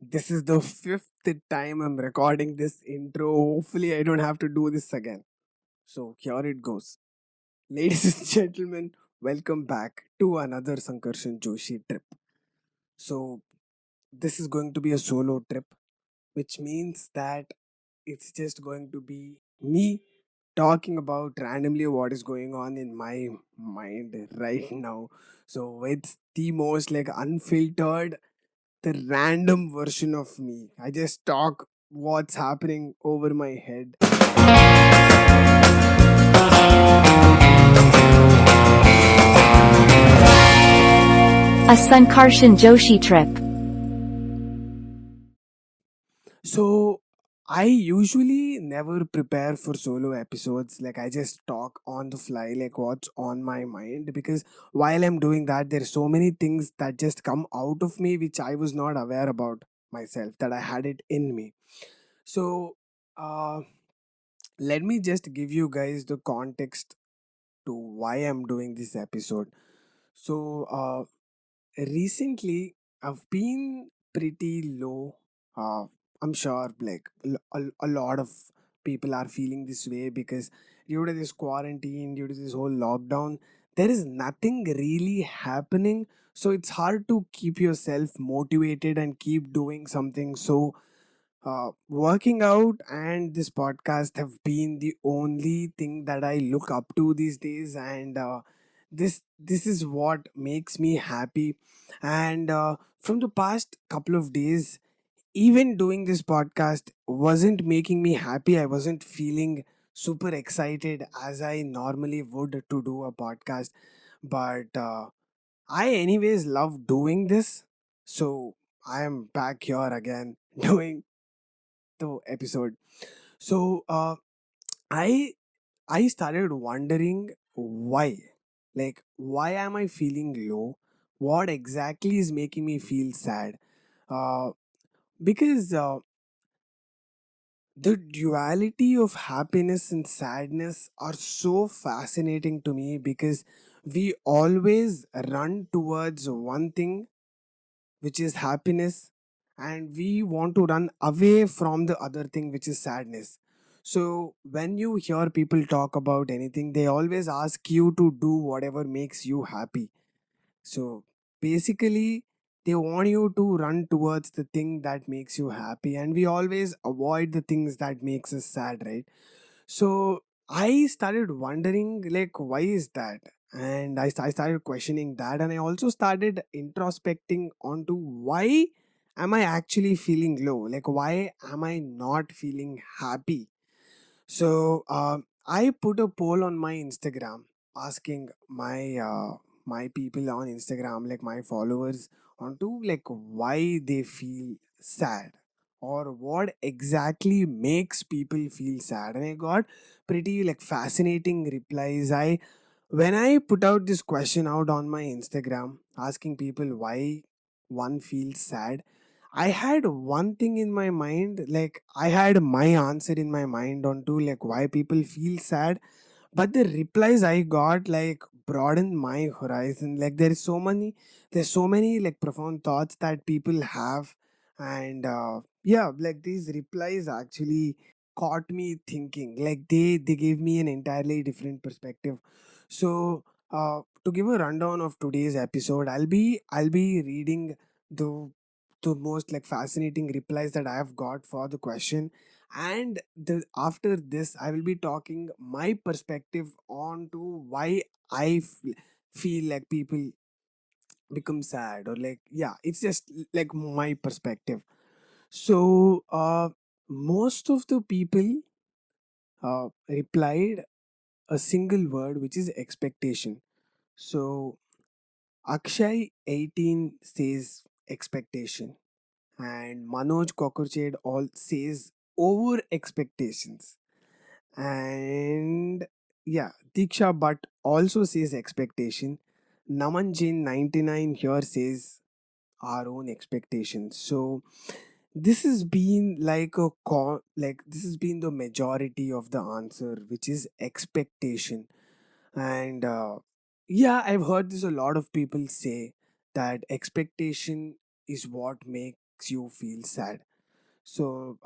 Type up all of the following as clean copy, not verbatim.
This is the fifth time I'm recording this intro. Hopefully, I don't have to do this again. So, here it goes. Ladies and gentlemen, welcome back to another Sankarshan Joshi trip. So, this is going to be a solo trip, which means that it's just going to be me talking about randomly what is going on in my mind right now. So, it's the most like unfiltered the random version of me. I just talk what's happening over my head. A Sankarshan Joshi trip. So I usually never prepare for solo episodes. Like I just talk on the fly, like what's on my mind. Because while I'm doing that, there's so many things that just come out of me which I was not aware about myself that I had it in me. So uh, let me just give you guys the context to why I'm doing this episode. So recently I've been pretty low. I'm sure like a lot of people are feeling this way because due to this quarantine, due to this whole lockdown, there is nothing really happening. So it's hard to keep yourself motivated and keep doing something. So working out and this podcast have been the only thing that I look up to these days, and this is what makes me happy. And from the past couple of days, even doing this podcast wasn't making me happy. I wasn't feeling super excited as I normally would to do a podcast, but I anyways love doing this, so I am back here again doing the episode. So I I started wondering why. Like why am I feeling low? What exactly is making me feel sad? Uh because the duality of happiness and sadness are so fascinating to me because we always run towards one thing, which is happiness, and we want to run away from the other thing, which is sadness. So when you hear people talk about anything, they always ask you to do whatever makes you happy. So basically, they want you to run towards the thing that makes you happy, and we always avoid the things that makes us sad, right? So I started wondering, like, why is that? And I started questioning that, and I also started introspecting onto why am I actually feeling low? Like, why am I not feeling happy? So I put a poll on my Instagram asking my people on Instagram, like my followers, onto like why they feel sad or what exactly makes people feel sad. And I got pretty like fascinating replies. I When I put out this question out on my Instagram asking people why one feels sad, I had one thing in my mind, like I had my answer in my mind onto like why people feel sad, but the replies I got like broadened my horizon. Like there's so many like profound thoughts that people have, and yeah, like these replies actually caught me thinking. Like they gave me an entirely different perspective. So to give a rundown of today's episode, I'll be reading the the most like fascinating replies that I have got for the question, and after this I will be talking my perspective on to why feel like people become sad, or like yeah, it's just like my perspective. So most of the people replied a single word, which is expectation. So Akshay 18 says expectation, and Manoj Kokurched all says over expectations. And yeah, Diksha Bhatt also says expectation. Naman Jain 99 here says our own expectations. So this has been like this has been the majority of the answer, which is expectation. And yeah, I've heard this a lot of people say that expectation is what make makes you feel sad. So,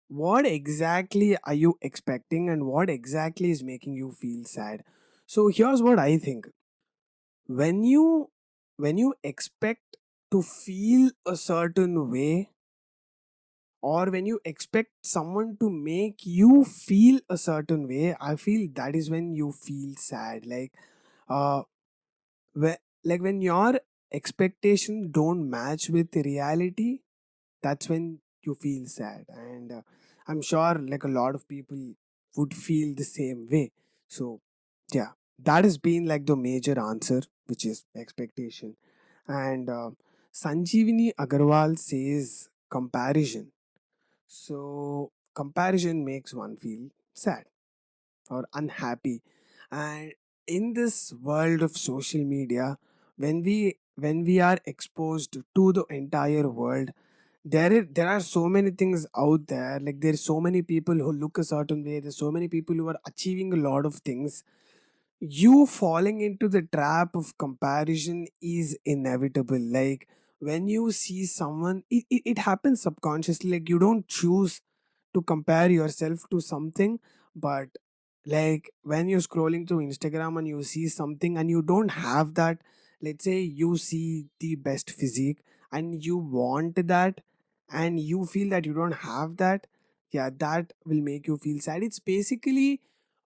what exactly are you expecting and what exactly is making you feel sad? So, here's what I think. When you expect to feel a certain way, or when you expect someone to make you feel a certain way, I feel that is when you feel sad. Uh when your expectations don't match with reality, that's when you feel sad. And I'm sure like a lot of people would feel the same way. So yeah, that has been like the major answer, which is expectation. And Sanjeevani Agarwal says comparison. So comparison makes one feel sad or unhappy. And in this world of social media, when we are exposed to the entire world, there are so many things out there. Like there's so many people who look a certain way, there's so many people who are achieving a lot of things. You falling into the trap of comparison is inevitable. Like when you see someone, it happens subconsciously. Like you don't choose to compare yourself to something, but like when you're scrolling through Instagram and you see something and you don't have that, let's say you see the best physique and you want that, and you feel that you don't have that, yeah, that will make you feel sad. It's basically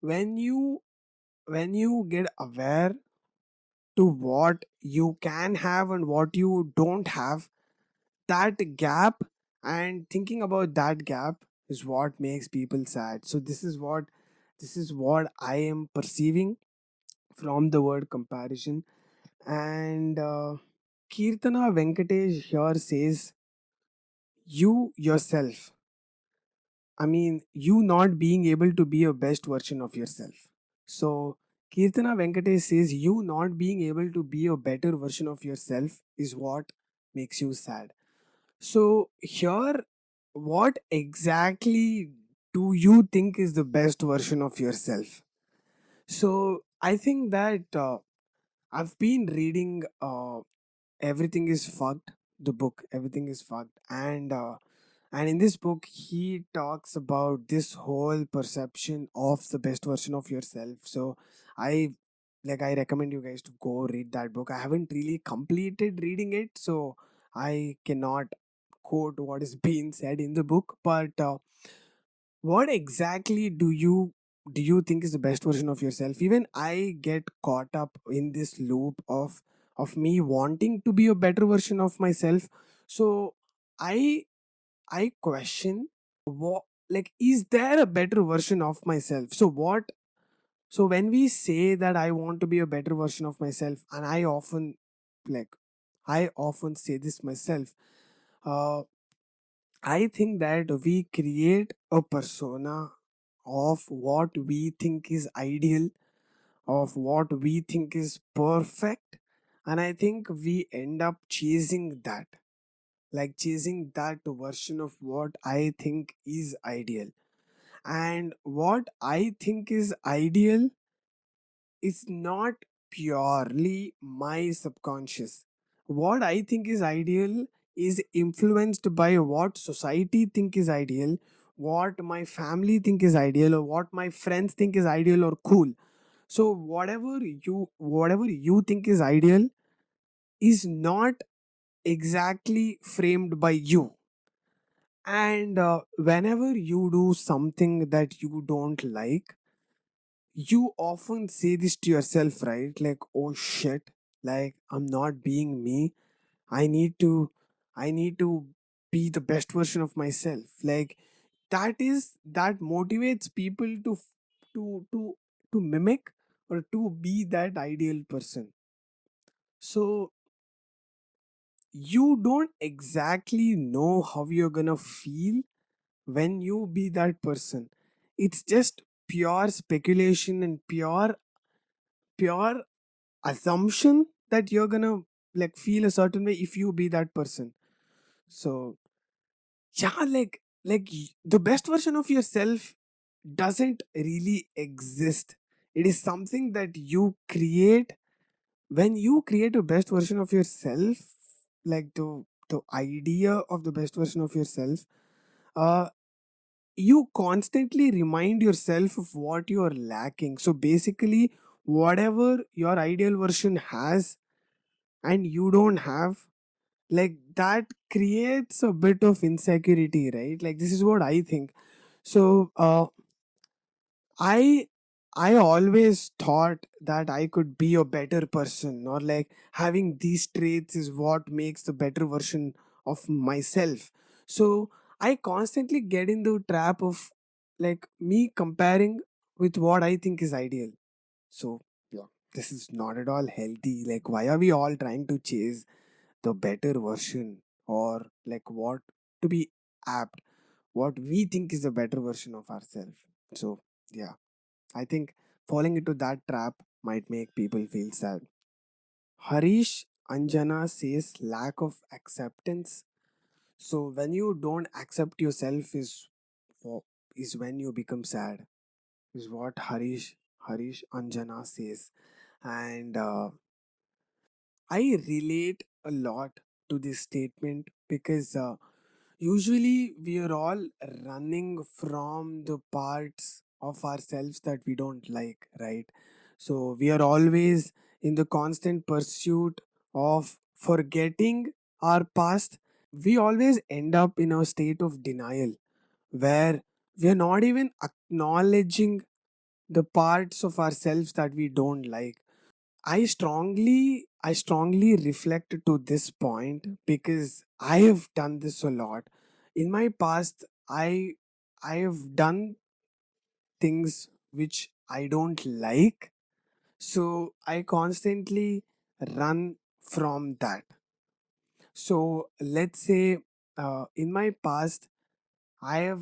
when you get aware to what you can have and what you don't have, that gap, and thinking about that gap is what makes people sad. So this is what I am perceiving from the word comparison. And Kirtana Venkatesh here says, you yourself, I mean, you not being able to be your best version of yourself. So, Kirtana Venkatesh says you not being able to be a better version of yourself is what makes you sad. So, here, what exactly do you think is the best version of yourself? So, I think that I've been reading Everything is Fucked, the book, Everything is Fucked. And in this book, he talks about this whole perception of the best version of yourself. So I I recommend you guys to go read that book. I haven't really completed reading it, so I cannot quote what is being said in the book. But what exactly do you think is the best version of yourself? Even I get caught up in this loop of me wanting to be a better version of myself. So I I question, what, like, is there a better version of myself? So when we say that I want to be a better version of myself, and like I often say this myself, uh, I think that we create a persona of what we think is ideal, of what we think is perfect, and I think we end up chasing that, like chasing that version of what I think is ideal. And what I think is ideal is not purely my subconscious. What I think is ideal is influenced by what society think is ideal, what my family think is ideal, or what my friends think is ideal or cool. So whatever you think is ideal is not exactly framed by you. And whenever you do something that you don't like, you often say this to yourself, right? Like, oh shit, like I'm not being me. I need to, I need to be the best version of myself. Like that motivates people to to to mimic or to be that ideal person. So you don't exactly know how you're gonna feel when you be that person. It's just pure speculation and pure assumption that you're gonna like feel a certain way if you be that person. So yeah, the best version of yourself doesn't really exist. It is something that you create. When you create a best version of yourself, like the the idea of the best version of yourself, uh, you constantly remind yourself of what you are lacking. So basically, whatever your ideal version has and you don't have, like that creates a bit of insecurity, right? Like this is what I think. So I I always thought that I could be a better person, or like having these traits is what makes the better version of myself. So I constantly get in the trap of like me comparing with what I think is ideal. So yeah, this is not at all healthy. Like why are we all trying to chase the better version, or like what to be apt, what we think is the better version of ourselves? So yeah, I think falling into that trap might make people feel sad. Harish Anjana says lack of acceptance. So when you don't accept yourself is when you become sad. Is what Harish Anjana says, and I relate a lot to this statement because usually we are all running from the parts of ourselves that we don't like, right? So we are always in the constant pursuit of forgetting our past. We always end up in a state of denial where we are not even acknowledging the parts of ourselves that we don't like. I strongly reflect to this point because I have done this a lot. In my past, I have done things which I don't like. So I constantly run from that. So let's say in my past I've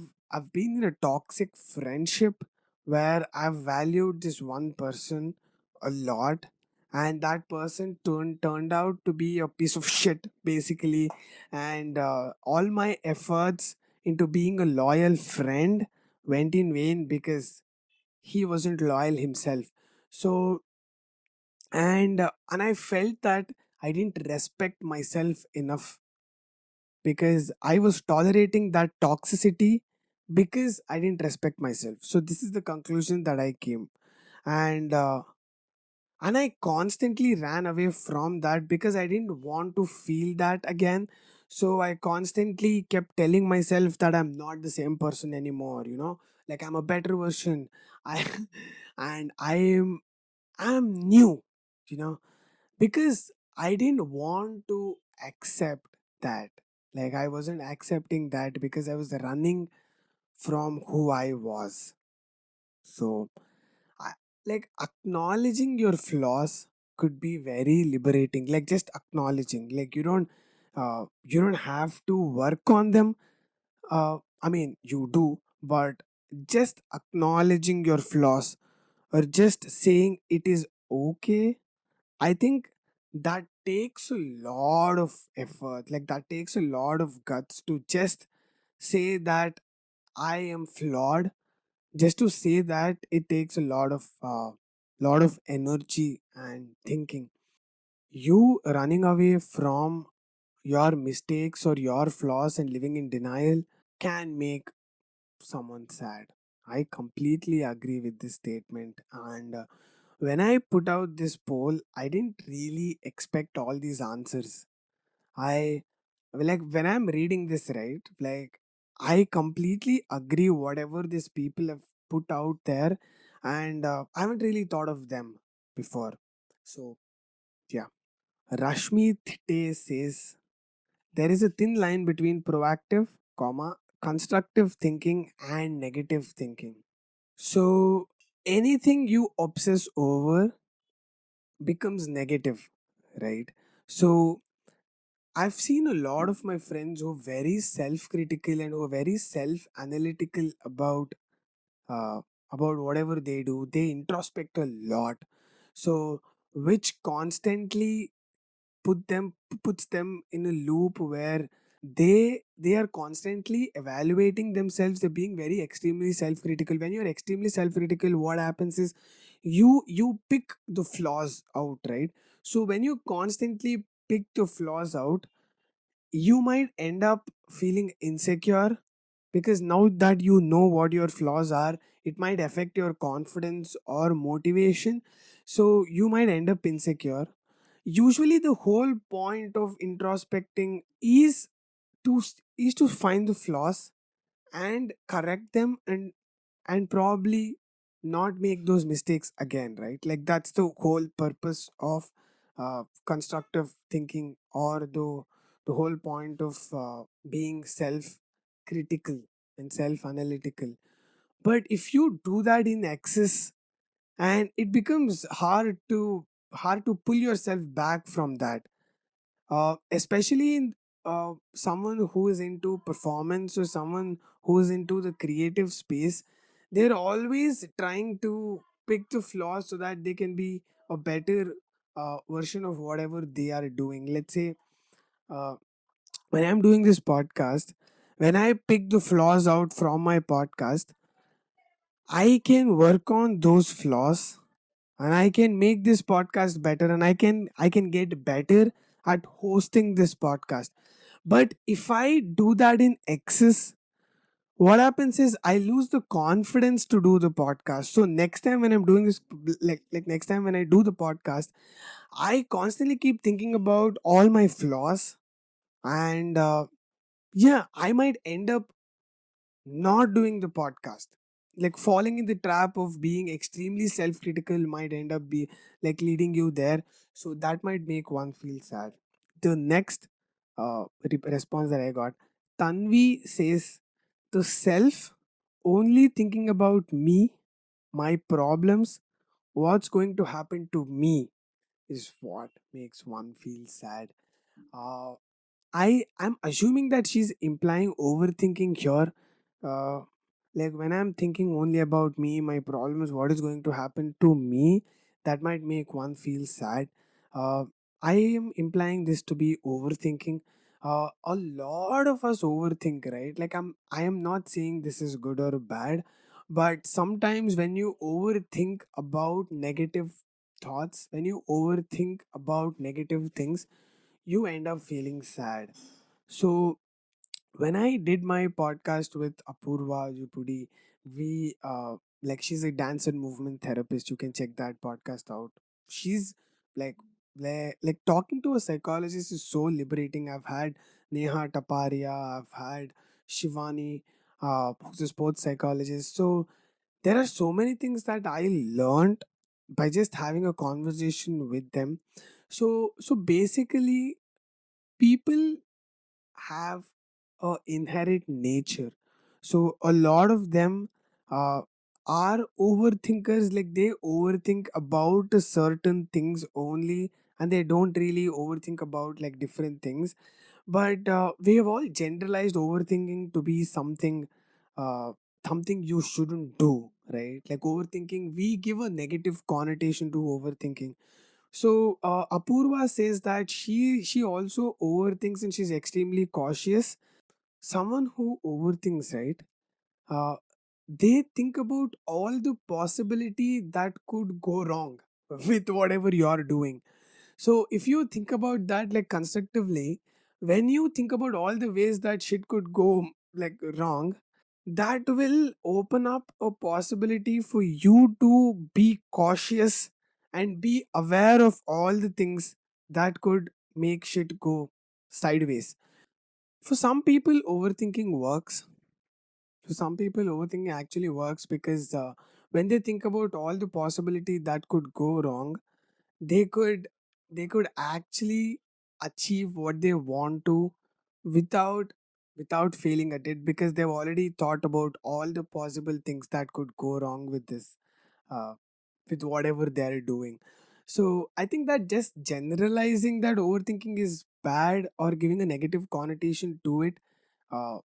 been in a toxic friendship where I've valued this one person a lot, and that person turned out to be a piece of shit basically, and all my efforts into being a loyal friend went in vain because he wasn't loyal himself. So and I felt that I didn't respect myself enough because I was tolerating that toxicity because I didn't respect myself. So this is the conclusion that I came, and and I constantly ran away from that because I didn't want to feel that again. So I constantly kept telling myself that I'm not the same person anymore. Like I'm a better version. I and I'm new. You know, because I didn't want to accept that. Like I wasn't accepting that because I was running from who I was. So, I, like acknowledging your flaws could be very liberating. Like just acknowledging, like you don't have to work on them. I mean, you do, but just acknowledging your flaws or just saying it is okay, I think that takes a lot of effort. Like that takes a lot of guts to just say that I am flawed. Just to say that it takes a lot of energy and thinking. You running away from your mistakes or your flaws and living in denial can make someone sad. I completely agree with this statement. And when I put out this poll, I didn't really expect all these answers. I like when I'm reading this, right? Like I completely agree whatever these people have put out there, and I haven't really thought of them before. So yeah, Rashmi Thitte says there is a thin line between proactive, constructive thinking and negative thinking. So anything you obsess over becomes negative, right? So I've seen a lot of my friends who are very self-critical and who are very self-analytical uh, about whatever they do. They introspect a lot, so which constantly puts them in a loop where they are constantly evaluating themselves. They're being very extremely self-critical. When you're extremely self-critical, what happens is you pick the flaws out, right? So when you constantly pick the flaws out, you might end up feeling insecure because now that you know what your flaws are, it might affect your confidence or motivation. So you might end up insecure. Usually the whole point of introspecting is to find the flaws and correct them, and probably not make those mistakes again, right? Like that's the whole purpose of constructive thinking, or the whole point of being self critical and self analytical. But if you do that in excess, and it becomes hard to pull yourself back from that, especially in someone who is into performance, or someone who is into the creative space. They're always trying to pick the flaws so that they can be a better version of whatever they are doing. Let's say, uh, when I'm doing this podcast, when I pick the flaws out from my podcast, I can work on those flaws, and I can make this podcast better, and I can get better at hosting this podcast. But if I do that in excess, what happens is I lose the confidence to do the podcast. So next time when I'm doing this, like next time when I do the podcast, I constantly keep thinking about all my flaws, and yeah, I might end up not doing the podcast. Like falling in the trap of being extremely self-critical might end up be like leading you there. So that might make one feel sad. The next response that I got, Tanvi says, the self only thinking about me, my problems, what's going to happen to me, is what makes one feel sad. uh, I'm assuming that she's implying overthinking here. Uh, like when I'm thinking only about me, my problems, what is going to happen to me, that might make one feel sad. Uh, I am implying this to be overthinking. A lot of us overthink, right? Like I am not saying this is good or bad, but sometimes when you overthink about negative thoughts, when you overthink about negative things, you end up feeling sad. So when I did my podcast with Apurva Jupudi, we like she's a dance and movement therapist. You can check that podcast out. She's like like talking to a psychologist is so liberating. I've had Neha Taparia, I've had Shivani, who's a sports psychologist. So there are so many things that I learned by just having a conversation with them. So basically, people have a inherent nature. So a lot of them uh, are overthinkers. Like they overthink about certain things only, and they don't really overthink about like different things. But we have all generalized overthinking to be uh, something you shouldn't do, right? Like overthinking, we give a negative connotation to overthinking. So Apurva says that she also overthinks, and she's extremely cautious. Someone who overthinks, right? Uh, they think about all the possibility that could go wrong with whatever you're doing. So if you think about that like constructively, when you think about all the ways that shit could go like wrong, that will open up a possibility for you to be cautious and be aware of all the things that could make shit go sideways. For some people, overthinking works. For some people, overthinking actually works because when they think about all the possibility that could go wrong, they could they could actually achieve what they want to without without failing at it, because they've already thought about all the possible things that could go wrong with this, uh, with whatever they're doing. So I think that just generalizing that overthinking is bad or giving a negative connotation to it uh,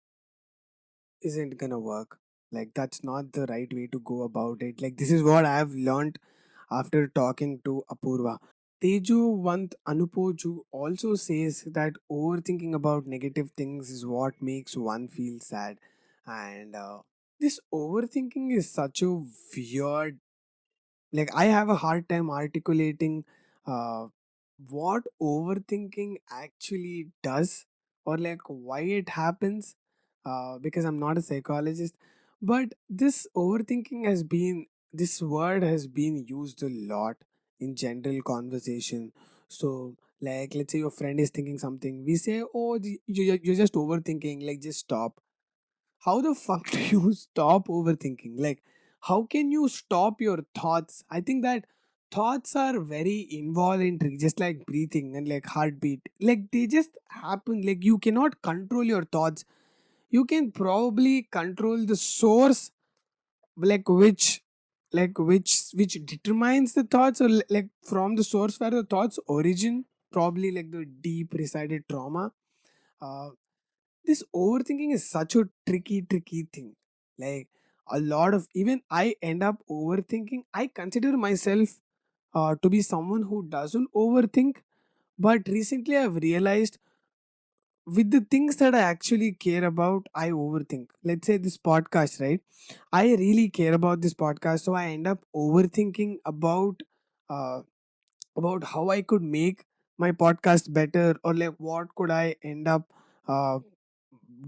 isn't gonna work. Like that's not the right way to go about it. Like this is what I've learned after talking to Apurva. Tejuvant Anupoju also says that overthinking about negative things is what makes one feel sad. And this overthinking is such a weird, like, I have a hard time articulating uh, what overthinking actually does, or like why it happens, because I'm not a psychologist. But this overthinking has been, this word has been used a lot in general conversation. So like, let's say your friend is thinking something, we say, oh, you're just overthinking, like just stop. How the fuck do you stop overthinking? Like, how can you stop your thoughts? I think that thoughts are very involuntary, just like breathing and like heartbeat. Like, they just happen. Like, you cannot control your thoughts. You can probably control the source, like which determines the thoughts, or like from the source where the thoughts origin, probably like the deep resided trauma. Uh, this overthinking is such a tricky thing. Like, a lot of, even I end up overthinking. I consider myself to be someone who doesn't overthink, but recently I've realized, with the things that I actually care about, I overthink. Let's say this podcast, right? I really care about this podcast, so I end up overthinking uh, about how I could make my podcast better, or like what could I end up uh,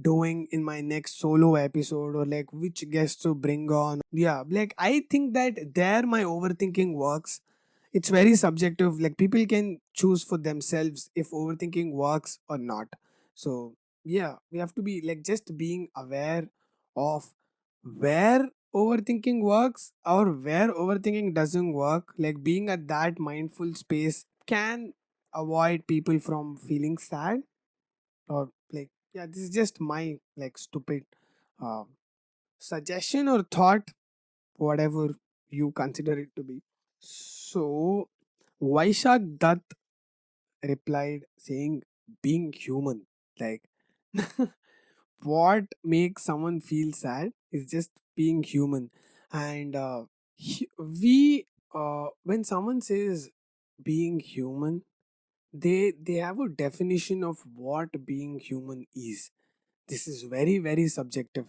doing in my next solo episode, or like which guests to bring on. Yeah, like I think that there my overthinking works. It's very subjective. Like, people can choose for themselves if overthinking works or not. So yeah, we have to be like just being aware of where overthinking works or where overthinking doesn't work. Like, being at that mindful space can avoid people from feeling sad, or like, yeah, this is just my like stupid uh, suggestion or thought, whatever you consider it to be. So Vaishak Dutt replied saying, being human, like, what makes someone feel sad is just being human. And we when someone says being human, they have a definition of what being human is. This is very subjective.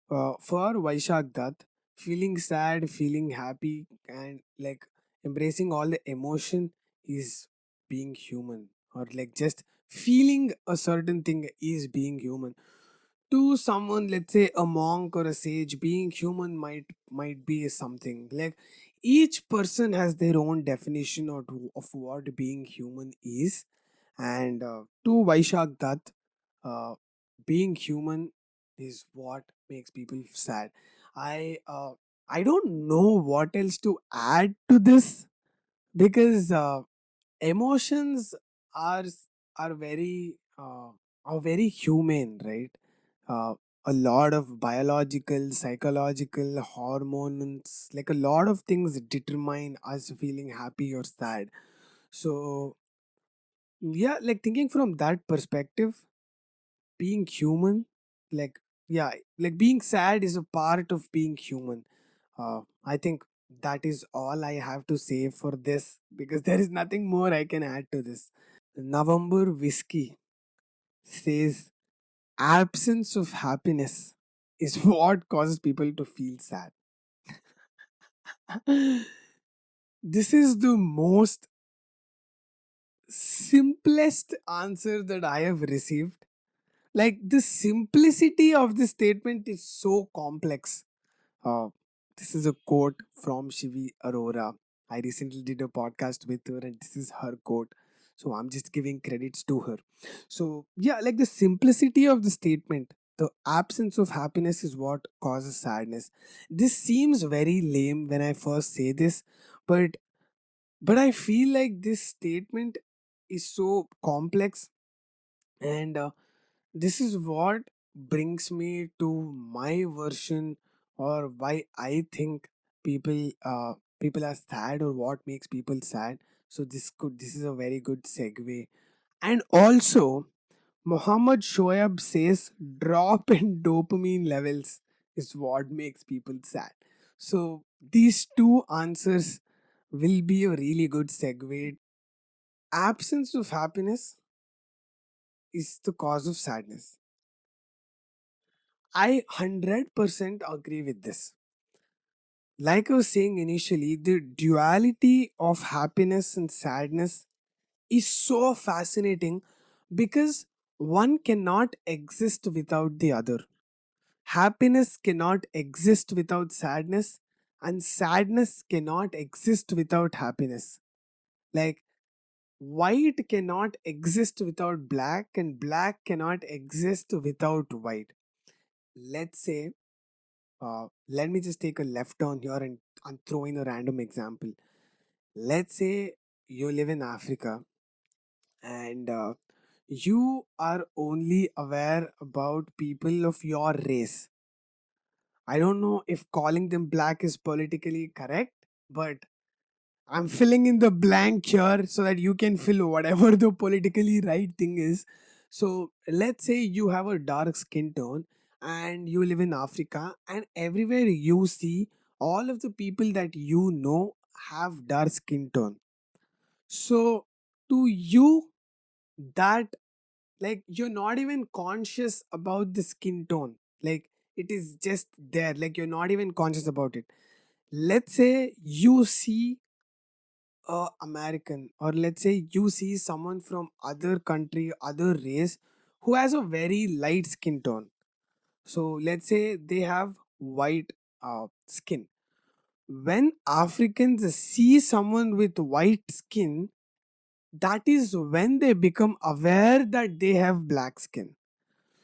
For Vaishak Dutt, feeling sad, feeling happy, and like embracing all the emotion is being human, or like just feeling a certain thing is being human. To someone, let's say a monk or a sage, being human might be something like, each person has their own definition of what being human is. And to Vaishak Dutt, uh, being human is what makes people sad. I don't know what else to add to this, because emotions are are very are very human, right? uh, a lot of biological, psychological, hormones, like a lot of things determine us feeling happy or sad. So yeah, like thinking from that perspective, being human, like, yeah, like being sad is a part of being human. I think that is all I have to say for this, because there is nothing more I can add to this. November Whiskey says, absence of happiness is what causes people to feel sad. This is the most simplest answer that I have received. Like, the simplicity of this statement is so complex. Uh, this is a quote from Shivi Arora. I recently did a podcast with her, and this is her quote. So I'm just giving credits to her. So, yeah, like the simplicity of the statement, the absence of happiness is what causes sadness. This seems very lame when I first say this, but I feel like this statement is so complex. And this is what brings me to my version, or why I think people are sad, or what makes people sad. So this is a very good segue. And also, Muhammad Shoaib says drop in dopamine levels is what makes people sad. So these two answers will be a really good segue. Absence of happiness is the cause of sadness. I 100% agree with this. Like I was saying initially, the duality of happiness and sadness is so fascinating, because One cannot exist without the other. Happiness cannot exist without sadness, and sadness cannot exist without happiness. Like, white cannot exist without black, and black cannot exist without white. Let's say, let me just take a left turn here and throw in a random example. Let's say you live in Africa and you are only aware about people of your race. I don't know if calling them black is politically correct, but I'm filling in the blank here so that you can fill whatever the politically right thing is. So let's say you have a dark skin tone and you live in Africa, and everywhere you see, all of the people that you know have dark skin tone. So to you, that, like, you're not even conscious about the skin tone. Like, it is just there, like you're not even conscious about it. Let's say you see a American, or let's say you see someone from other country, other race, who has a very light skin tone. So let's say they have white skin. When Africans see someone with white skin, that is when they become aware that they have black skin.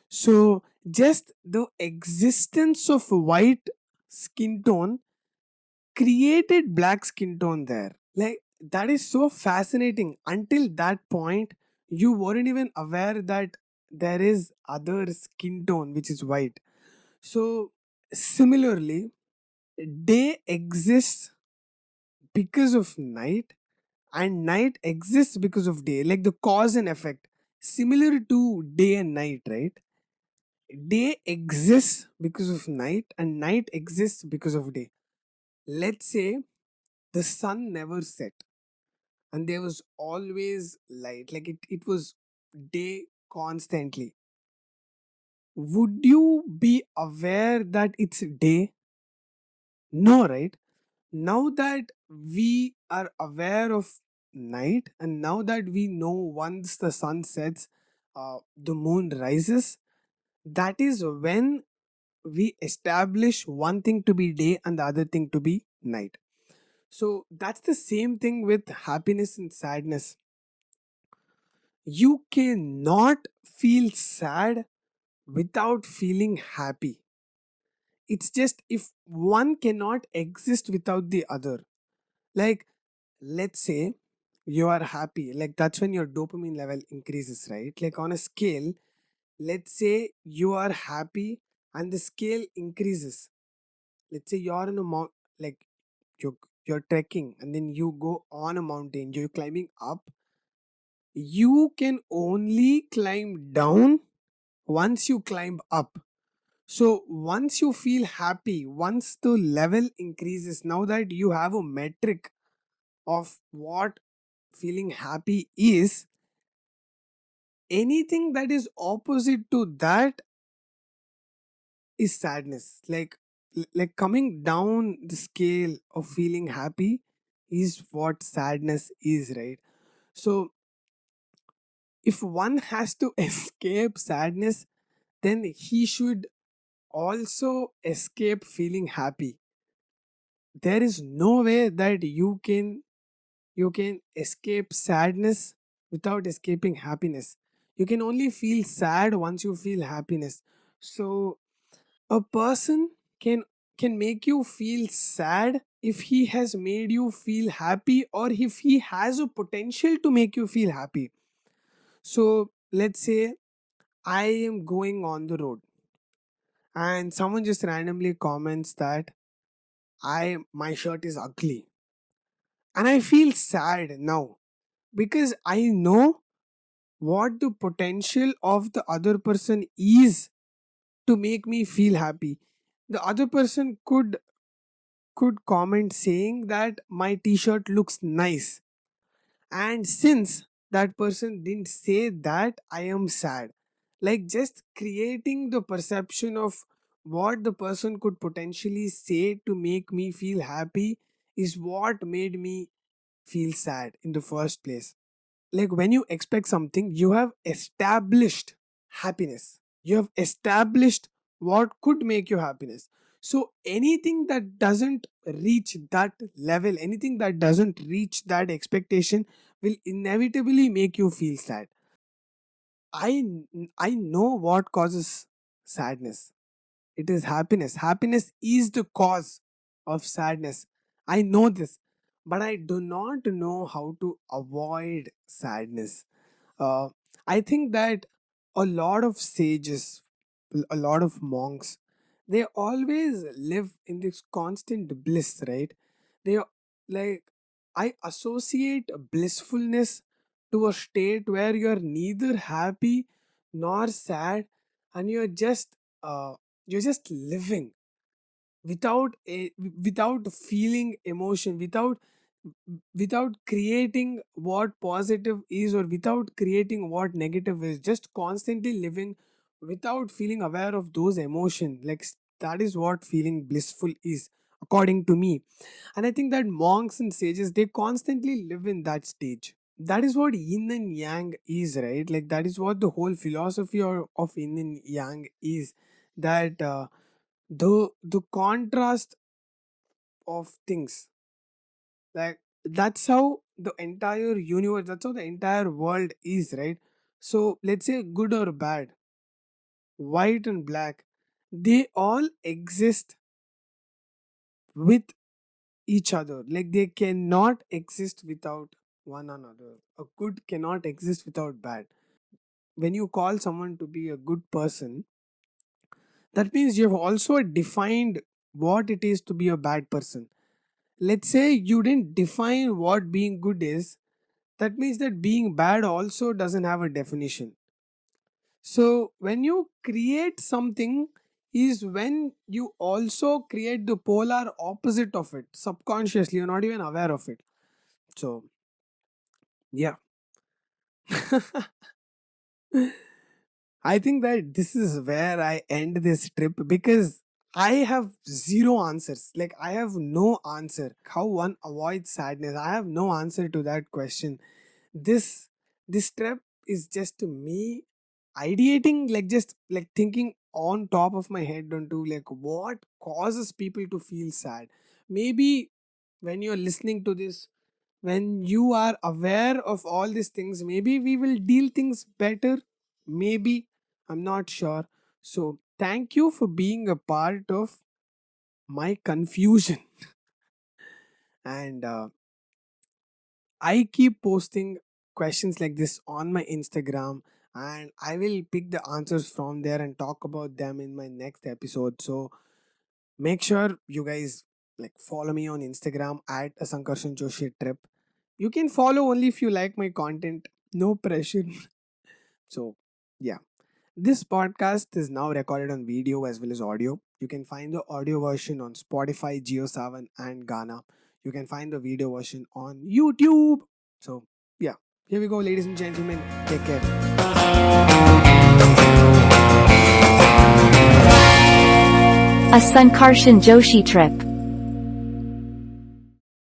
So just the existence of white skin tone created black skin tone there. Like, that is so fascinating. Until that point, you weren't even aware that there is other skin tone which is white. So similarly, day exists because of night, and night exists because of day, like the cause and effect, similar to day and night, right? Day exists because of night, and night exists because of day. Let's say the sun never set and there was always light, like it was day constantly. Would you be aware that it's day? No, right? Now that we are aware of night, and now that we know once the sun sets, the moon rises, that is when we establish one thing to be day and the other thing to be night. So that's the same thing with happiness and sadness. You cannot feel sad without feeling happy. It's just, if one cannot exist without the other. Like, let's say you are happy, like that's when your dopamine level increases, right? Like, on a scale, let's say you are happy and the scale increases. Let's say you're in a like you're, you're trekking and then you go on a mountain, you're climbing up. You can only climb down once you climb up. So once you feel happy, once the level increases, now that you have a metric of what feeling happy is, anything that is opposite to that is sadness. Like coming down the scale of feeling happy is what sadness is, right? So if one has to escape sadness, then he should also escape feeling happy. There is no way that you can escape sadness without escaping happiness. You can only feel sad once you feel happiness. So a person can make you feel sad if he has made you feel happy, or if he has a potential to make you feel happy. So let's say I am going on the road and someone just randomly comments that I my shirt is ugly, and I feel sad now because I know what the potential of the other person is to make me feel happy. The other person could comment saying that my t-shirt looks nice, and since that person didn't say that, I am sad. Like, just creating the perception of what the person could potentially say to make me feel happy is what made me feel sad in the first place. Like, when you expect something, you have established happiness. You have established what could make you happiness. So anything that doesn't reach that level, anything that doesn't reach that expectation will inevitably make you feel sad. I know what causes sadness. It is happiness. Happiness is the cause of sadness. I know this, but I do not know how to avoid sadness. uh, I think that a lot of sages, a lot of monks, they always live in this constant bliss, right? They like, I associate blissfulness to a state where you're neither happy nor sad, and you're just living without feeling emotion, without creating what positive is or without creating what negative is, just constantly living without feeling aware of those emotions. That is what feeling blissful is, according to me. And I think that monks and sages, they constantly live in that stage. That is what yin and yang is, right? Like, that is what the whole philosophy of yin and yang is. That the contrast of things, like, that's how the entire universe, that's how the entire world is, right? So let's say good or bad, white and black, they all exist with each other. Like, they cannot exist without one another. A good cannot exist without bad. When you call someone to be a good person, that means you have also defined what it is to be a bad person. Let's say you didn't define what being good is, that means that being bad also doesn't have a definition. So when you create something is when you also create the polar opposite of it subconsciously, you're not even aware of it. So yeah. I think that this is where I end this trip, because I have zero answers. Like, I have no answer. How one avoids sadness? I have no answer to that question. This this trip is just me ideating, like, just like thinking on top of my head onto like what causes people to feel sad. Maybe when you're listening to this, when you are aware of all these things, maybe we will deal things better. Maybe, I'm not sure. So thank you for being a part of my confusion. And I keep posting questions like this on my Instagram, and I will pick the answers from there and talk about them in my next episode. So make sure you guys like follow me on Instagram at a Sankarshan Joshi Trip. You can follow only if you like my content. No pressure. So yeah. This podcast is now recorded on video as well as audio. You can find the audio version on Spotify, JioSavan, and Ghana. You can find the video version on YouTube. So, yeah, here we go, ladies and gentlemen. Take care. A Sankarshan Joshi trip.